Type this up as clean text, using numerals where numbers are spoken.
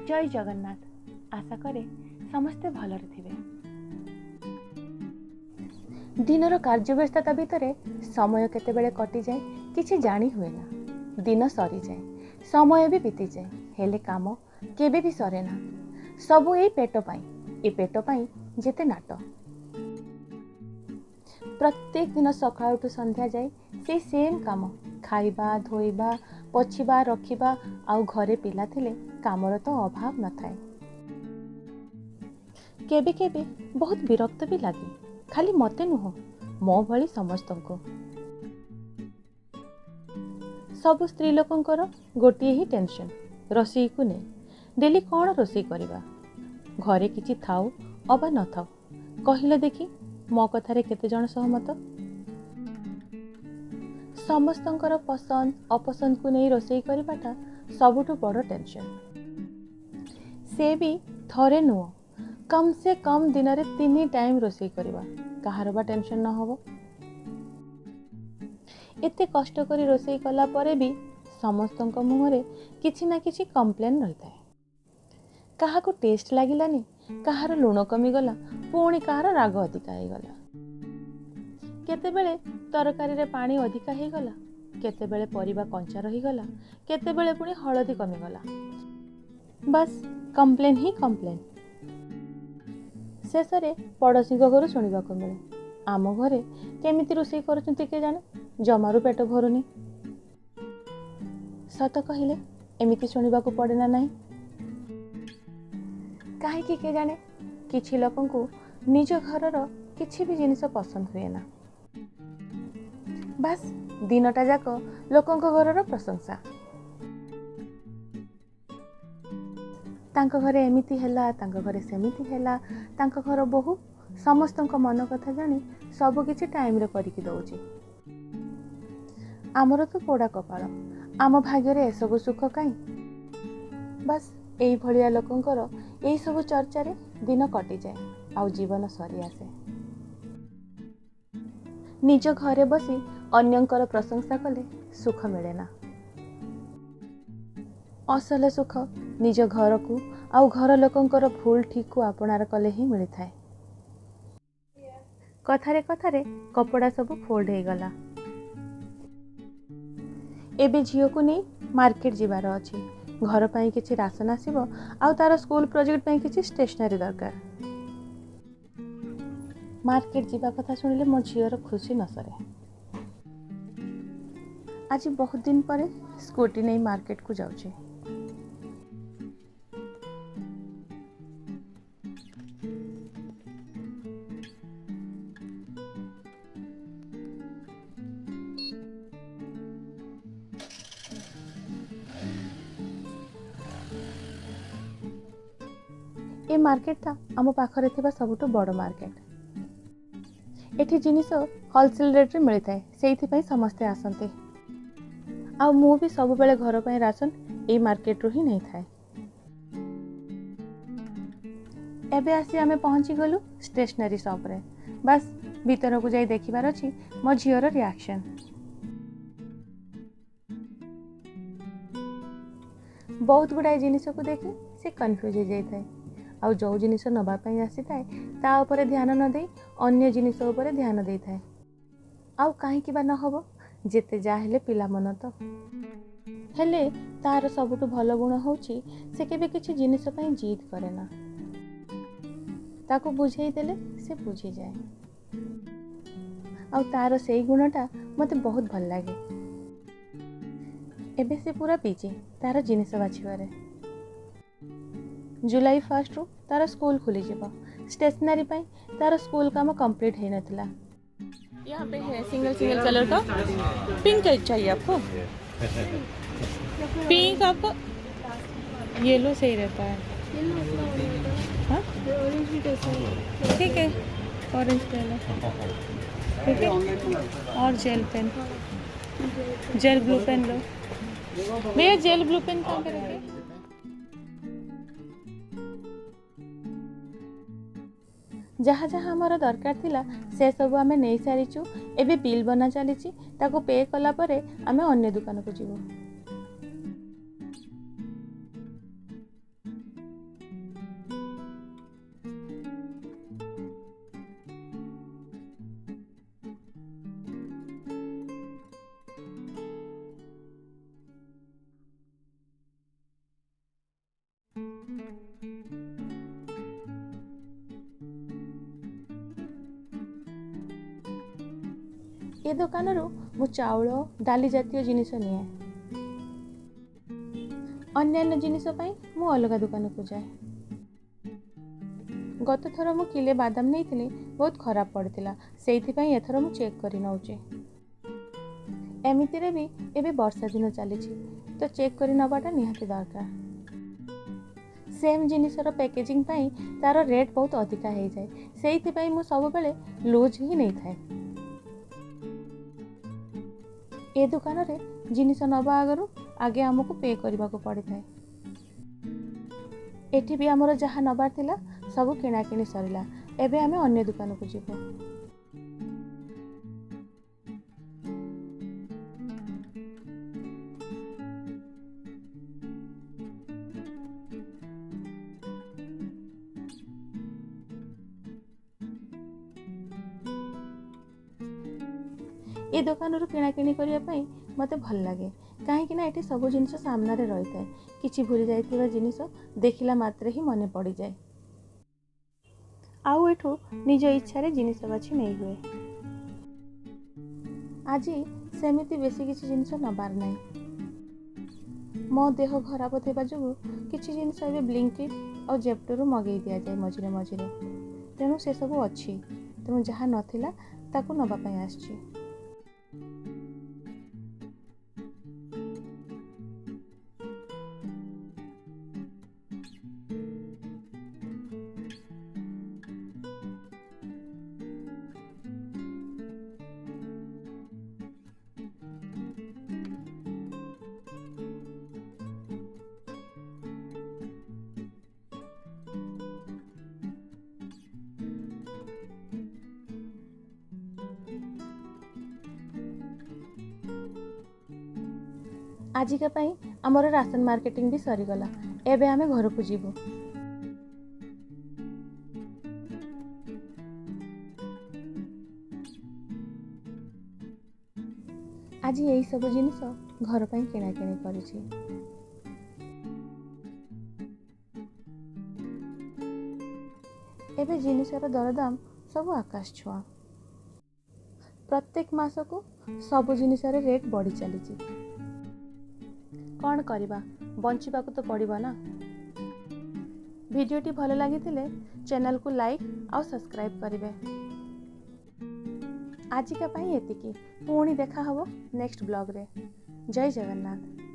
जय जगन्नाथ। आशा करे समस्ते भलरे थिबे। दिनर कार्यव्यस्तता भितर समय केतेबेले कटि जाए किछि जानी हुए ना। दिन सरी जाए, समय भी बीती जाए, हेले काम केबे भी सरे ना। सबु एई पेट पाई, ए पेट पाई जेते नाट। प्रत्येक दिन सकाळ उठु संध्या जाए से सेम काम, खाइबा धोइबा पोछिबा रखिबा। आउ घरे पिला थिले कामर तो अभाव न थाए। केबे केबे बहुत विरक्त भी लागे, खाली मते नुह मो भली समस्तंको। सबु स्त्री लोकंकर गोटिए ही टेंशन, रोषेई को नहीं। डेली कौन रोषेई करिबा, घरे किछि थाउ अबा न थाउ, कहिले देखी मो कथारे केते जण सहमत। समस्तंकर पसंद अपसंद को नहीं रोषेई करिबाटा सबुठु बड़ टेंशन। से भी थरे नुह, कम से कम दिन रे 3 टाइम रोषेई करिबा, कहार बा टेंशन न होबो। एते कष्ट करी रोषेई कला परे भी समस्तंक मुहरे किछि ना किछि कंप्लेन रहिताए। काहाको टेस्ट लागिलानी, काहार लुण कमी गला, पुणी काहार राग अधिका हे गला। केतेबेले तरकारी रे पानी अधिका हे गला, केतेबेले परिबा कंचा रही गला, केतेबेले पुणी हळदी कमी गला। बस कंप्लेन ही कंप्लेन। शेषरे पड़ोसी घर शुणा मिले, आम घरे केमिति रोषेई करुछंती के जाने, जमारू पेट भरुनी। सत कहिले एमिति शुणिबाकू पड़े ना नहीं। काहेकि के जाने किछि लोकंकु निज घरर किछि भी जिनिस पसंद हुए ना। बस दिनटा जाक लोकंक घरर प्रशंसा। तांको घरे एमिति हैला, तांको घरे सेमिति हैला, तांको घर बहु समस्तंक मन कथा जानी सब किछि टाइम रे करिकि दउची। आमर तो पोड़ा कपाळ, आम भाग्य रे एसबु सुख काई। बस एई भलिया लोकंकर एई सब चर्चा रे दिन कटि जाए, आउ जीवन सरी आसे। निज घरे बसी अन्यंकर प्रशंसा कले सुख मिले ना। असल सुख निज घर को आउ घर लोकंकर भूल ठीक को आपणार कले ही मिली थाए। कथारे कथारे कपड़ा सब फोल्ड हो गला। एबे झियो को नहीं मार्केट जीवार अछि, घर पाई किछि राशन आसीबो, आउ तार स्कूल प्रोजेक्ट पाई किछि स्टेशनरी दरकार। मार्केट जीवा कथा सुनिले मो झियोर खुशी न सरे। आज बहुत दिन परे स्कूटी नहीं मार्केट को जाउछि। ए मार्केट था आम पाखरे थिबा सबुठु बड़ मार्केट। एठी जिनिस होलसेल रेट रे मिलता है, सेइथि पई समस्ते आसंते। आ मु भी सब बेले घर पई राशन ए मार्केट रो ही नहीं थाए। एबे आसी आमे पहुंची गलु स्टेशनरी शॉप रे। बस भीतर को जाई देखिबार अछि मो झियोर रिएक्शन। बहुत गुड़ाए जिनिस को देखि से कन्फ्यूज हो जाई थाए, आउ जो जिनिस नबा पई आसी थाए ता ऊपर ध्यान न देई अन्य जिनिस ऊपर ध्यान देई थाए। आउ काहे कि बा न होबो, जेते जा हेले पिला मन तो हेले तार सबुठु भल गुण होउची से केबे किछि जिनिस पई जिद करे ना। ताको बुझेई देले से बुझी जाए, आउ तार सेई गुणटा मते बहुत भल लागे। एबे से पूरा बिजी तार जिनिस बाछिबारे। जुलाई 1 रु तार स्कूल खुली जीवो। स्टेशनरी पाई तार स्कूल काम कंप्लीट है नथिला। यहाँ पे है सिंगल कलर का पिंक चाहिए आपको। पिंक आपको येलो सही रहता है। हाँ ठीक है, ऑरेंज ले लो। ठीक है, और gel pen, gel blue pen लो भैया। जेल ब्लू पेन कहाँ पे रखिए। जहाँ जहाँ हमारा दरकार थिला से सब आमे नहीं सारिचु। एबे बिल बना चलीची, ताको पे कला परे आमे अन्य दुकान को जीवो। ए दुकान मु चाउल डाली जातीय जिनिस निए। अन्यान्य जिनिस पई मु अलगा दुकान को जाए। गत थर मु किले बादाम नहीं बहुत खराब पड़ता से एथर मु चेक कर नौचे। एमिति रे भी एबे वर्षा दिन चली तो चेक कर नबाटा निहाती दरकार। सेम जिनिसर पैकेजिंग पाई तार रेट बहुत अधिका हो जाए से मु सब बेले लूज ही नहीं थाए। ए दुकान रे जिनिस नबा आगरू आगे हमको पे करने को पड़ी थाए। एठी भी हमर जहाँ नबार थिला सब किणाकिणी सरिला। एबे आमे अन्य दुकान को जीवो। ए दुकान किणाकिणी करने मते भल लगे कहीं ये सब जिनिस सामने रही है। किछि भूली जाइथिबा जिनिस देखिला मात्रे ही मने पड़ी जाए। आउ एठू निज इच्छा रे जिनिस बाछि नहीं हुए। आज सेमिति बेसी किछि जिनिस नबार नहीं। मो देह खराब थिबा जुगु किछि जिनिस एबे ब्लिंकिट और जेप्टोरू मगेई दिया जाए मझिरे मझिरे। तेणु से सब अच्छी तेणु जहाँ नथिला ताकू नबा पई आछि। आजिका पाई आमर राशन मार्केटिंग भी सरीगला। एबे आमे घर को जीवो। आज यही सब जिनिस घर पाई किणाकिणी करिछि। एबे जिनिसर दरदाम सब आकाश छुआ। प्रत्येक मास को सब जिनिसर रेट बढ़ी चली। कौन करिबा बंचिबा को तो पड़िबा ना। वीडियोटी भल लगी चैनल को लाइक और सब्सक्राइब करिवे। आजिका पाई एतिकी पुणी देखा हबो नेक्स्ट ब्लॉग रे। जय जगन्नाथ।